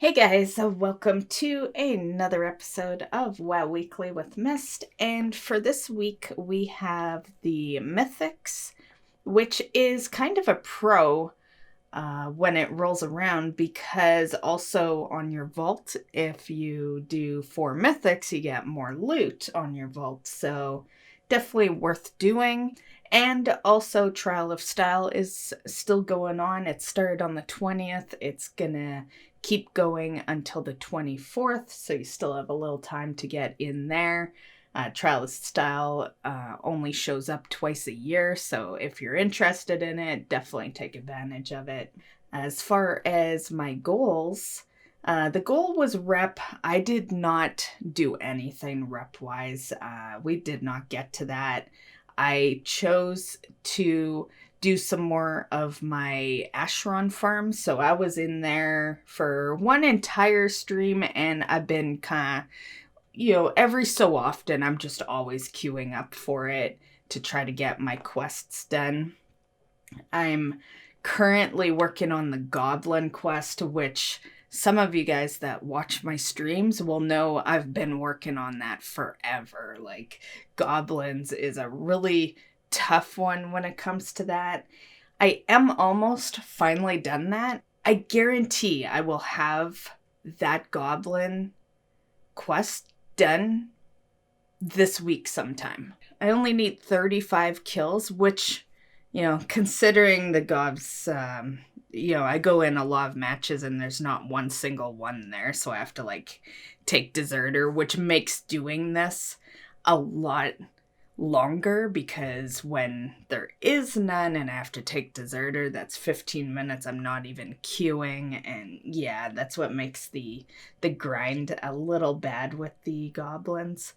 Hey guys, welcome to another episode of WoW Weekly with Myst, and for this week we have the Mythics, which is kind of a pro when it rolls around, because also on your vault, if you do 4 Mythics, you get more loot on your vault, so definitely worth doing. And also Trial of Style is still going on. It started on the 20th. It's gonna keep going until the 24th, so you still have a little time to get in there. Trial of Style only shows up twice a year, so if you're interested in it, definitely take advantage of it. As far as my goals, the goal was rep. I did not do anything rep-wise. We did not get to that. I chose to do some more of my Asheron farm, so I was in there for one entire stream, and I've been kind of, every so often, I'm just always queuing up for it to try to get my quests done. I'm currently working on the Goblin quest, which some of you guys that watch my streams will know I've been working on that forever. Like, Goblins is a really tough one when it comes to that. I am almost finally done that. I guarantee I will have that Goblin quest done this week sometime. I only need 35 kills, which, considering the gobs, I go in a lot of matches and there's not one single one there, so I have to take Deserter, which makes doing this a lot longer, because when there is none and I have to take Deserter, that's 15 minutes I'm not even queuing, and yeah, that's what makes the grind a little bad with the goblins.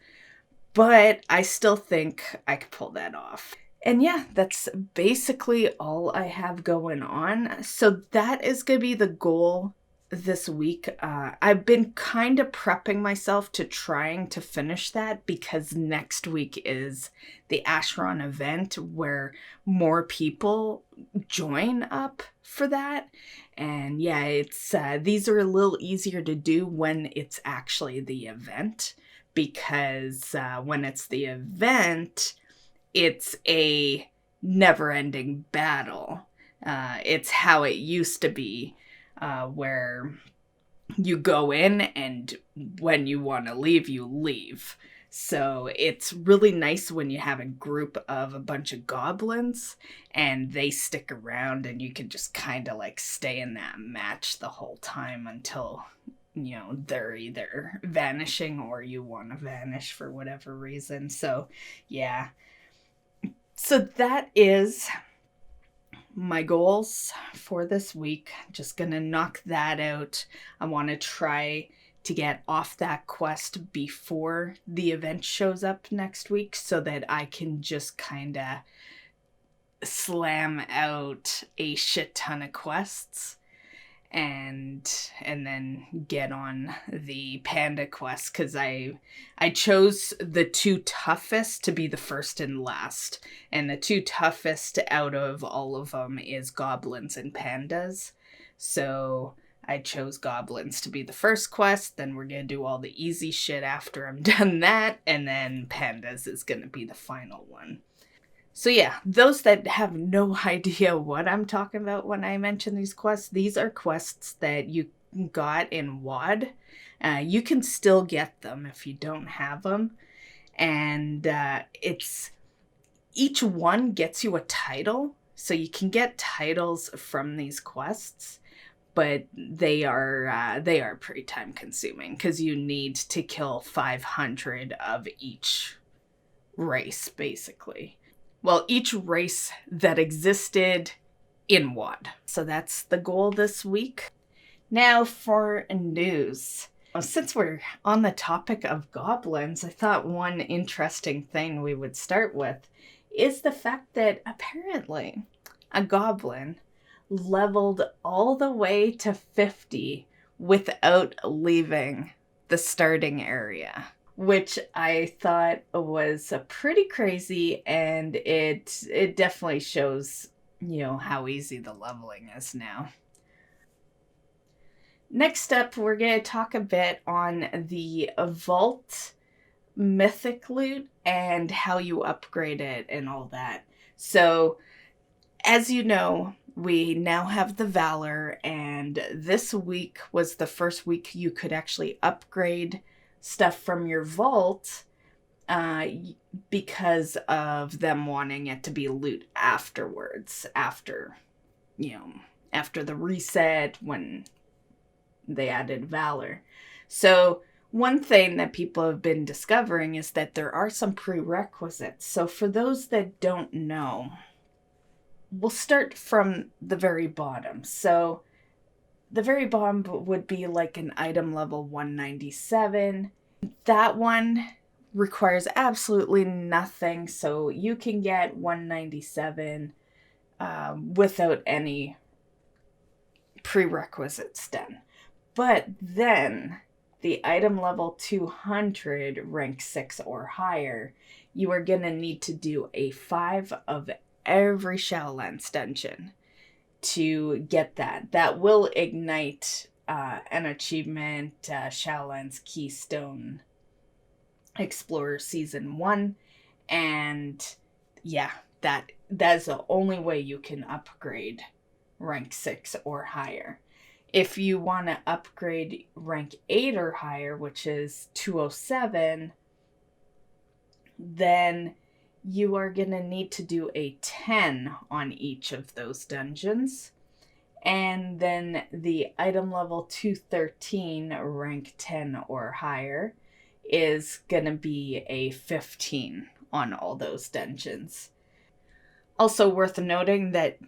But I still think I could pull that off. And yeah, that's basically all I have going on. So that is going to be the goal this week. I've been kind of prepping myself to trying to finish that, because next week is the Asheron event where more people join up for that. And yeah, it's these are a little easier to do when it's actually the event, because when it's the event, it's a never-ending battle. It's how it used to be, where you go in and when you want to leave, you leave. So it's really nice when you have a group of a bunch of goblins and they stick around and you can just kind of stay in that match the whole time until they're either vanishing or you want to vanish for whatever reason. So yeah, so that is my goals for this week. Just gonna knock that out. I want to try to get off that quest before the event shows up next week, so that I can just kind of slam out a shit ton of quests and then get on the panda quest, because I chose the 2 toughest to be the first and last, and the 2 toughest out of all of them is goblins and pandas. So I chose goblins to be the first quest, then we're gonna do all the easy shit after I'm done that, and then pandas is gonna be the final one. So yeah, those that have no idea what I'm talking about when I mention these quests, these are quests that you got in WoD. You can still get them if you don't have them. And it's each one gets you a title. So you can get titles from these quests, but they are pretty time consuming, because you need to kill 500 of each race, basically. Well, each race that existed in WoD. So that's the goal this week. Now for news. Since we're on the topic of goblins, I thought one interesting thing we would start with is the fact that apparently a goblin leveled all the way to 50 without leaving the starting area, which I thought was pretty crazy, and it definitely shows, how easy the leveling is now. Next up, we're going to talk a bit on the Vault mythic loot and how you upgrade it and all that. So, as you know, we now have the Valor, and this week was the first week you could actually upgrade stuff from your vault because of them wanting it to be loot afterwards, after the reset when they added Valor. So one thing that people have been discovering is that there are some prerequisites. So for those that don't know, we'll start from the very bottom. So the very bottom would be like an item level 197. That one requires absolutely nothing. So you can get 197 without any prerequisites done. But then the item level 200, rank 6 or higher, you are going to need to do a 5 of every Shadowlands dungeon to get that. That will ignite an achievement, Shadowlands Keystone Explorer Season 1. And yeah, that's the only way you can upgrade rank 6 or higher. If you want to upgrade rank 8 or higher, which is 207, then you are going to need to do a 10 on each of those dungeons. And then the item level 213, rank 10 or higher, is going to be a 15 on all those dungeons. Also worth noting that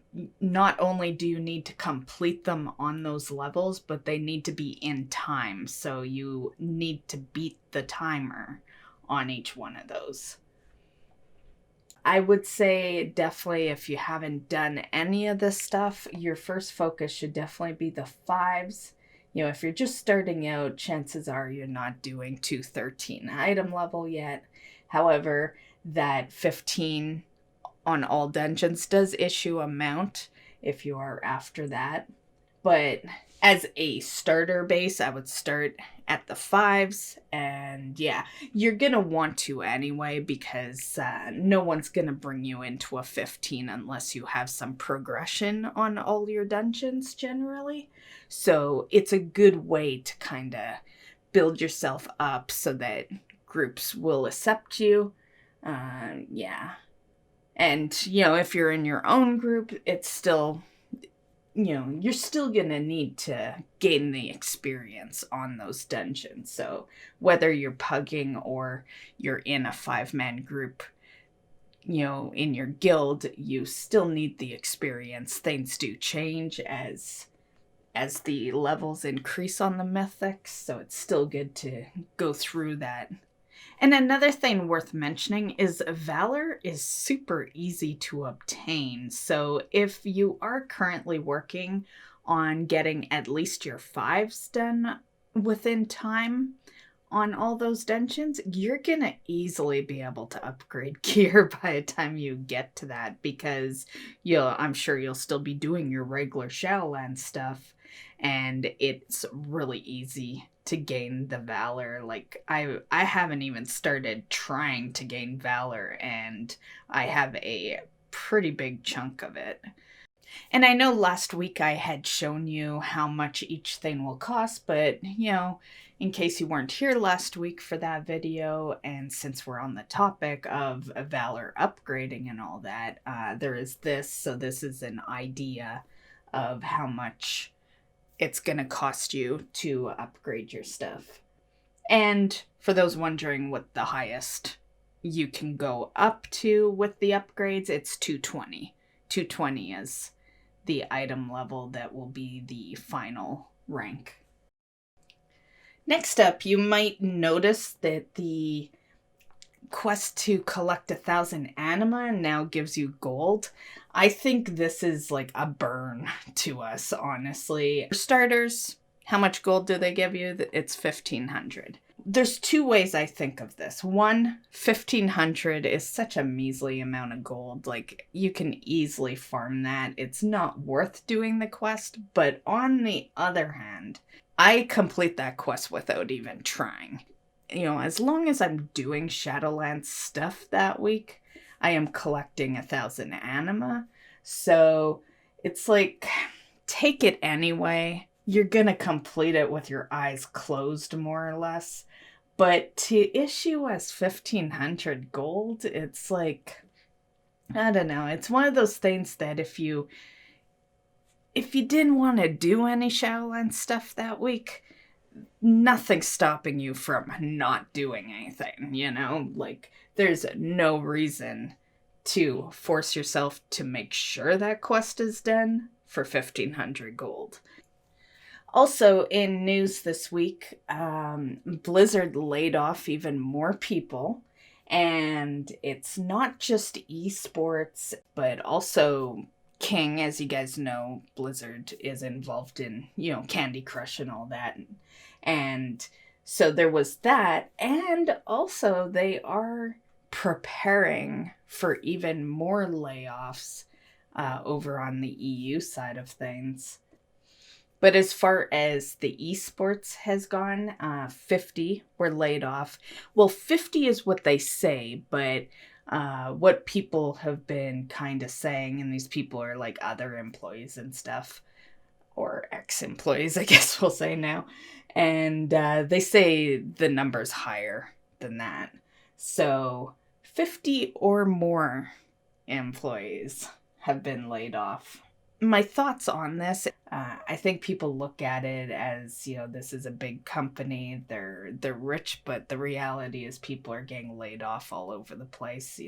not only do you need to complete them on those levels, but they need to be in time. So you need to beat the timer on each one of those. I would say definitely if you haven't done any of this stuff, your first focus should definitely be the 5s. If you're just starting out, chances are you're not doing 213 item level yet. However, that 15 on all dungeons does issue a mount if you are after that. But as a starter base, I would start at the 5s. And yeah, you're going to want to anyway, because no one's going to bring you into a 15 unless you have some progression on all your dungeons generally. So it's a good way to kind of build yourself up so that groups will accept you. Yeah. And, if you're in your own group, it's still, you're still going to need to gain the experience on those dungeons. So whether you're pugging or you're in a 5-man group, in your guild, you still need the experience. Things do change as the levels increase on the mythics, so it's still good to go through that. And another thing worth mentioning is Valor is super easy to obtain. So if you are currently working on getting at least your 5s done within time on all those dungeons, you're going to easily be able to upgrade gear by the time you get to that, because I'm sure you'll still be doing your regular Shadowlands stuff, and it's really easy to gain the Valor. Like, I haven't even started trying to gain Valor, and I have a pretty big chunk of it. And I know last week I had shown you how much each thing will cost, but, in case you weren't here last week for that video, and since we're on the topic of Valor upgrading and all that, there is this. So this is an idea of how much it's going to cost you to upgrade your stuff. And for those wondering what the highest you can go up to with the upgrades, it's 220. 220 is the item level that will be the final rank. Next up, you might notice that the quest to collect 1,000 Anima now gives you gold. I think this is like a burn to us, honestly. For starters, how much gold do they give you? It's 1,500. There's two ways I think of this. One, 1,500 is such a measly amount of gold. Like, you can easily farm that. It's not worth doing the quest. But on the other hand, I complete that quest without even trying. As long as I'm doing Shadowlands stuff that week, I am collecting 1,000 Anima. So it's like, take it anyway. You're gonna complete it with your eyes closed, more or less. But to issue us 1,500 gold, it's like, I don't know. It's one of those things that if you didn't want to do any Shadowlands stuff that week, nothing's stopping you from not doing anything, Like, there's no reason to force yourself to make sure that quest is done for 1,500 gold. Also, in news this week, Blizzard laid off even more people. And it's not just esports, but also King. As you guys know, Blizzard is involved in, Candy Crush and all that. And so there was that. And also they are preparing for even more layoffs over on the EU side of things. But as far as the esports has gone, 50 were laid off. Well, 50 is what they say, but what people have been kind of saying, and these people are like other employees and stuff, or ex-employees, I guess we'll say now. And they say the number's higher than that. So 50 or more employees have been laid off. My thoughts on this, I think people look at it as, this is a big company, they're rich, but the reality is people are getting laid off all over the place,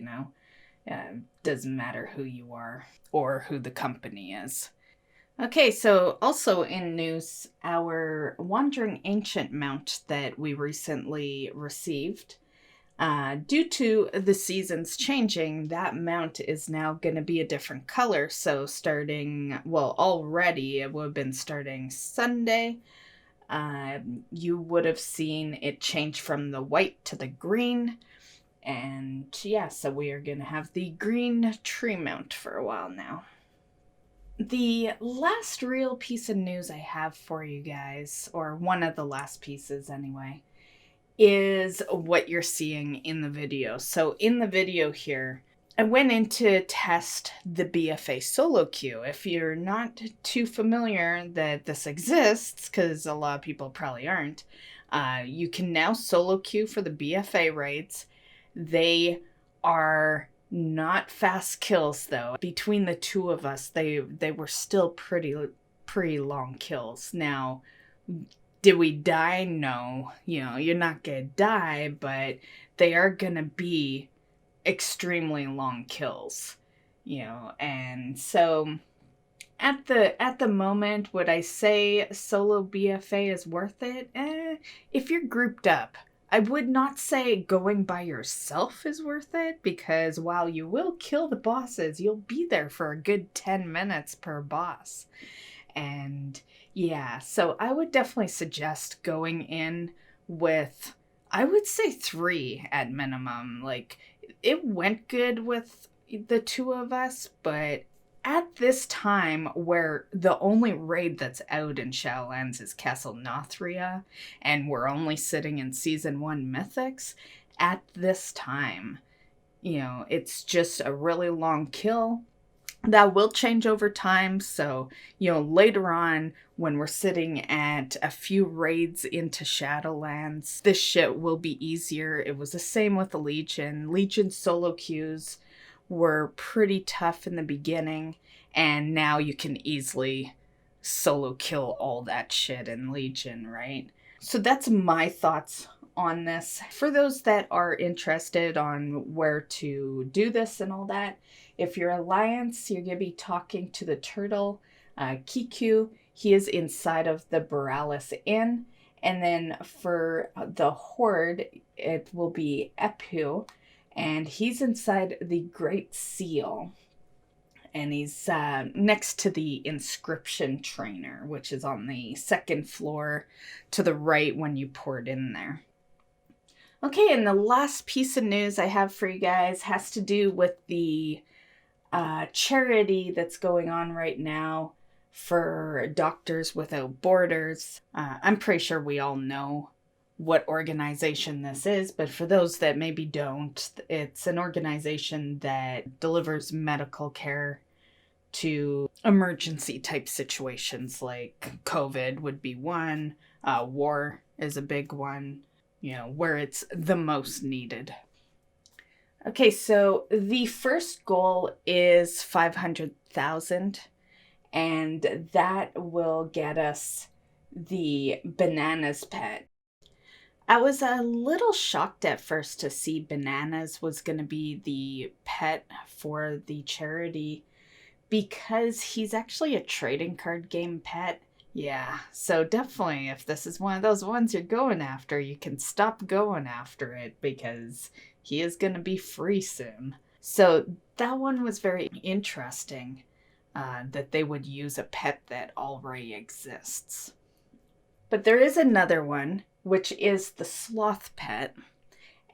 doesn't matter who you are or who the company is. Okay, so also in news, our Wandering Ancient mount that we recently received, due to the seasons changing, that mount is now going to be a different color. So already it would have been starting Sunday. You would have seen it change from the white to the green. And yeah, so we are going to have the green tree mount for a while now. The last real piece of news I have for you guys, or one of the last pieces anyway, is what you're seeing in the video. So in the video here, I went in to test the Bfa Solo Ques. If you're not too familiar that this exists, because a lot of people probably aren't, you can now solo queue for the Bfa raids. They are not fast kills though. Between the two of us, they were still pretty long kills. Now, did we die? No. You're not gonna die, but they are gonna be extremely long kills. And so at the moment, would I say solo BFA is worth it? If you're grouped up. I would not say going by yourself is worth it, because while you will kill the bosses, you'll be there for a good 10 minutes per boss. And yeah, so I would definitely suggest going in with, I would say 3 at minimum. Like, it went good with the two of us, but at this time where the only raid that's out in Shadowlands is Castle Nothria, and we're only sitting in Season 1 Mythics, at this time, it's just a really long kill. That will change over time, so, later on, when we're sitting at a few raids into Shadowlands, this shit will be easier. It was the same with the Legion. Legion solo queues were pretty tough in the beginning, and now you can easily solo kill all that shit in Legion, right? So that's my thoughts on this. For those that are interested on where to do this and all that, if you're Alliance, you're going to be talking to the turtle, Kiku. He is inside of the Borealis Inn. And then for the Horde, it will be Epu, and he's inside the Great Seal. And he's next to the Inscription Trainer, which is on the 2nd floor to the right when you port in there. Okay, and the last piece of news I have for you guys has to do with the charity that's going on right now for Doctors Without Borders. I'm pretty sure we all know what organization this is, but for those that maybe don't, it's an organization that delivers medical care to emergency type situations, like COVID would be one, war is a big one, where it's the most needed. Okay, so the first goal is 500,000, and that will get us the Bananas pet. I was a little shocked at first to see Bananas was going to be the pet for the charity, because he's actually a trading card game pet. Yeah, so definitely if this is one of those ones you're going after, you can stop going after it because he is going to be free soon. So that one was very interesting, that they would use a pet that already exists. But there is another one, which is the sloth pet.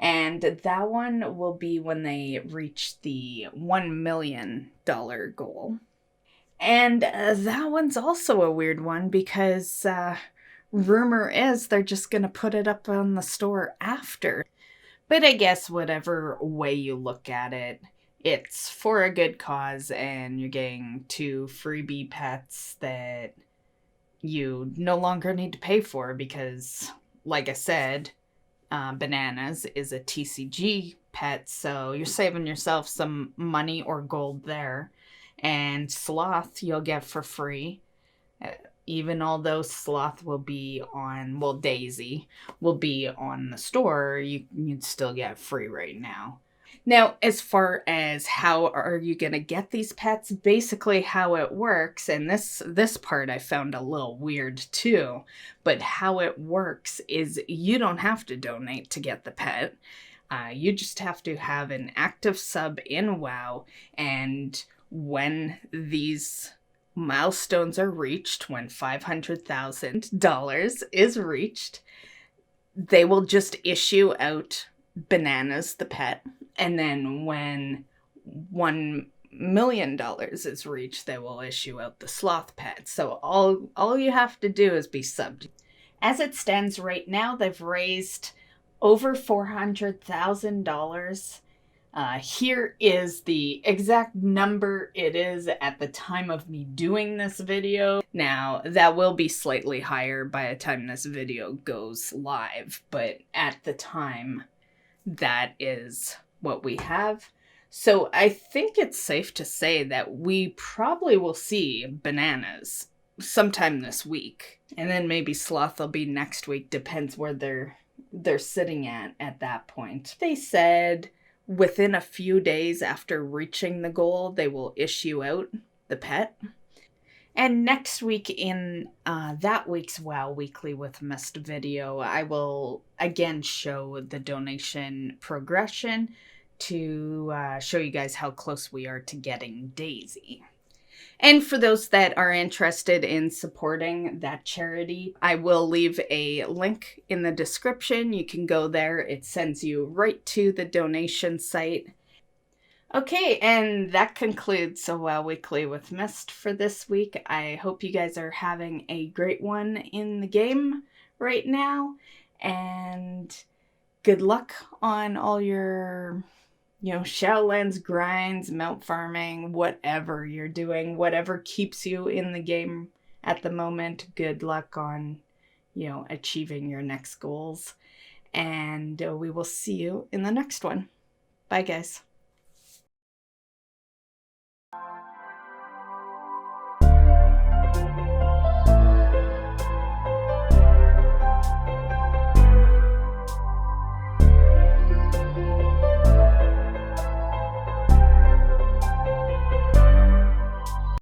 And that one will be when they reach the $1 million goal. And that one's also a weird one because rumor is they're just going to put it up on the store after. But I guess whatever way you look at it, it's for a good cause, and you're getting 2 freebie pets that you no longer need to pay for because, like I said, Bananas is a TCG pet, so you're saving yourself some money or gold there. And Sloth you'll get for free, even although Sloth will be on, well, Daisy will be on the store, you'd still get free right now. Now, as far as how are you going to get these pets, basically how it works, and this part I found a little weird too, but how it works is you don't have to donate to get the pet. You just have to have an active sub in WoW, and when these milestones are reached, when $500,000 is reached, they will just issue out Bananas the pet. And then when $1 million is reached, they will issue out the sloth pet. So all you have to do is be subbed. As it stands right now, they've raised over $400,000. Here is the exact number it is at the time of me doing this video. Now, that will be slightly higher by the time this video goes live, but at the time, that is what we have. So I think it's safe to say that we probably will see Bananas sometime this week. And then maybe Sloth will be next week, depends where they're sitting at that point. They said within a few days after reaching the goal, they will issue out the pet. And next week in that week's WoW Weekly with Myst video, I will again show the donation progression to show you guys how close we are to getting Daisy. And for those that are interested in supporting that charity, I will leave a link in the description. You can go there. It sends you right to the donation site. Okay, and that concludes a WoW Weekly with Myst for this week. I hope you guys are having a great one in the game right now, and good luck on all your, Shadowlands grinds, mount farming, whatever you're doing, whatever keeps you in the game at the moment. Good luck on, achieving your next goals, and we will see you in the next one. Bye, guys.